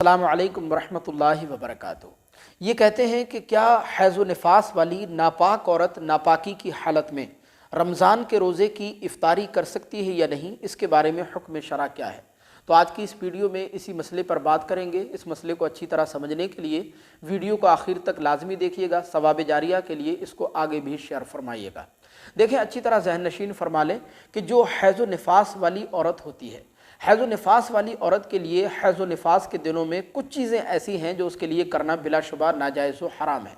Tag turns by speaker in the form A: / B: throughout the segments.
A: السلام علیکم ورحمۃ اللہ وبرکاتہ۔ یہ کہتے ہیں کہ کیا حیض و نفاس والی ناپاک عورت ناپاکی کی حالت میں رمضان کے روزے کی افطاری کر سکتی ہے یا نہیں، اس کے بارے میں حکم شرع کیا ہے؟ تو آج کی اس ویڈیو میں اسی مسئلے پر بات کریں گے۔ اس مسئلے کو اچھی طرح سمجھنے کے لیے ویڈیو کو آخر تک لازمی دیکھیے گا، ثواب جاریہ کے لیے اس کو آگے بھی شیئر فرمائیے گا۔ دیکھیں، اچھی طرح ذہن نشین فرما لیں کہ جو حیض و نفاس والی عورت ہوتی ہے، حیض و نفاس والی عورت کے لیے حیض و نفاس کے دنوں میں کچھ چیزیں ایسی ہیں جو اس کے لیے کرنا بلا شبہ ناجائز و حرام ہے۔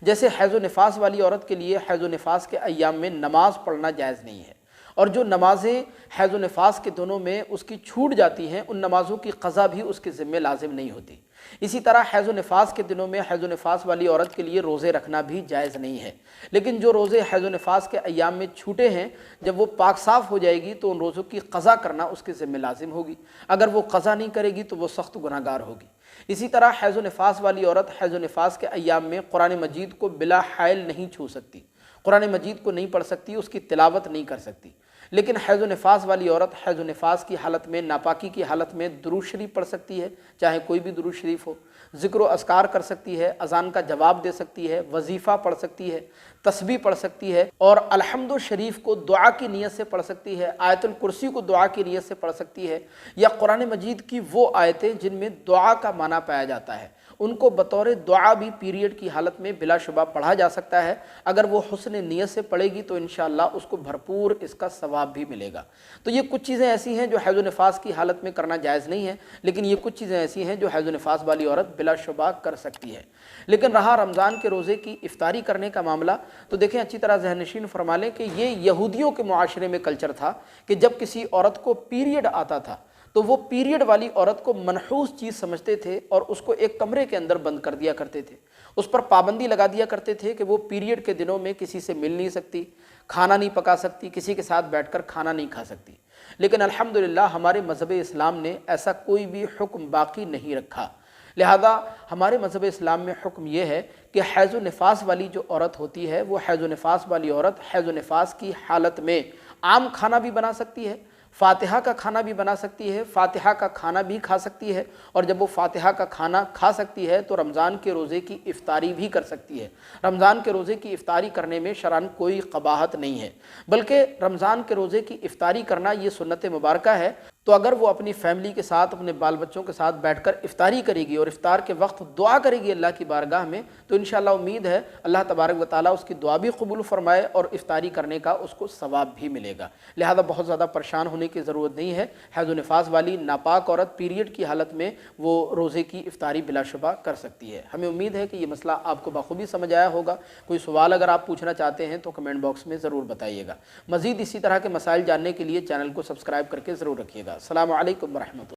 A: جیسے حیض و نفاس والی عورت کے لیے حیض و نفاس کے ایام میں نماز پڑھنا جائز نہیں ہے، اور جو نمازیں حیض و نفاس کے دنوں میں اس کی چھوٹ جاتی ہیں ان نمازوں کی قضا بھی اس کے ذمہ لازم نہیں ہوتی۔ اسی طرح حیض و نفاس کے دنوں میں حیض و نفاس والی عورت کے لیے روزے رکھنا بھی جائز نہیں ہے، لیکن جو روزے حیض و نفاس کے ایام میں چھوٹے ہیں، جب وہ پاک صاف ہو جائے گی تو ان روزوں کی قضا کرنا اس کے ذمہ لازم ہوگی۔ اگر وہ قضا نہیں کرے گی تو وہ سخت گناہ گار ہوگی۔ اسی طرح حیض و نفاس والی عورت حیض و نفاس کے ایام میں قرآن مجید کو بلا حائل نہیں چھو سکتی، قرآن مجید کو نہیں پڑھ سکتی، اس کی تلاوت نہیں کر سکتی۔ لیکن حیض و نفاس والی عورت حیض و نفاس کی حالت میں، ناپاکی کی حالت میں درود شریف پڑھ سکتی ہے، چاہے کوئی بھی درود شریف ہو، ذکر و اذکار کر سکتی ہے، اذان کا جواب دے سکتی ہے، وظیفہ پڑھ سکتی ہے، تسبیح پڑھ سکتی ہے، اور الحمد شریف کو دعا کی نیت سے پڑھ سکتی ہے، آیت الکرسی کو دعا کی نیت سے پڑھ سکتی ہے، یا قرآن مجید کی وہ آیتیں جن میں دعا کا معنی پایا جاتا ہے ان کو بطور دعا بھی پیریڈ کی حالت میں بلا شبہ پڑھا جا سکتا ہے۔ اگر وہ حسن نیت سے پڑھے گی تو انشاءاللہ اس کو بھرپور اس کا ثواب بھی ملے گا۔ تو یہ کچھ چیزیں ایسی ہیں جو حیض و نفاس کی حالت میں کرنا جائز نہیں ہے، لیکن یہ کچھ چیزیں ایسی ہیں جو حیض و نفاس والی عورت بلا شبہ کر سکتی ہے۔ لیکن رہا رمضان کے روزے کی افطاری کرنے کا معاملہ، تو دیکھیں اچھی طرح ذہن نشین فرما لیں کہ یہ یہودیوں کے معاشرے میں کلچر تھا کہ جب کسی عورت کو پیریڈ آتا تھا تو وہ پیریڈ والی عورت کو منحوس چیز سمجھتے تھے اور اس کو ایک کمرے کے اندر بند کر دیا کرتے تھے، اس پر پابندی لگا دیا کرتے تھے کہ وہ پیریڈ کے دنوں میں کسی سے مل نہیں سکتی، کھانا نہیں پکا سکتی، کسی کے ساتھ بیٹھ کر کھانا نہیں کھا سکتی۔ لیکن الحمدللہ ہمارے مذہب اسلام نے ایسا کوئی بھی حکم باقی نہیں رکھا، لہذا ہمارے مذہب اسلام میں حکم یہ ہے کہ حیض و نفاس والی جو عورت ہوتی ہے، وہ حیض و نفاس والی عورت حیض و نفاس کی حالت میں عام کھانا بھی بنا سکتی ہے، فاتحہ کا کھانا بھی بنا سکتی ہے، فاتحہ کا کھانا بھی کھا سکتی ہے، اور جب وہ فاتحہ کا کھانا کھا سکتی ہے تو رمضان کے روزے کی افطاری بھی کر سکتی ہے۔ رمضان کے روزے کی افطاری کرنے میں شرعاً کوئی قباحت نہیں ہے، بلکہ رمضان کے روزے کی افطاری کرنا یہ سنت مبارکہ ہے۔ تو اگر وہ اپنی فیملی کے ساتھ، اپنے بال بچوں کے ساتھ بیٹھ کر افطاری کرے گی اور افطار کے وقت دعا کرے گی اللہ کی بارگاہ میں، تو انشاءاللہ امید ہے اللہ تبارک و تعالیٰ اس کی دعا بھی قبول فرمائے اور افطاری کرنے کا اس کو ثواب بھی ملے گا۔ لہذا بہت زیادہ پریشان ہونے کی ضرورت نہیں ہے۔ حیض و نفاس والی ناپاک عورت پیریڈ کی حالت میں وہ روزے کی افطاری بلا شبہ کر سکتی ہے۔ ہمیں امید ہے کہ یہ مسئلہ آپ کو بخوبی سمجھ آیا ہوگا۔ کوئی سوال اگر آپ پوچھنا چاہتے ہیں تو کمنٹ باکس میں ضرور بتائیے گا۔ مزید اسی طرح کے مسائل جاننے کے لیے چینل کو سبسکرائب کر کے ضرور رکھیے گا۔ السلام علیکم ورحمۃ اللہ۔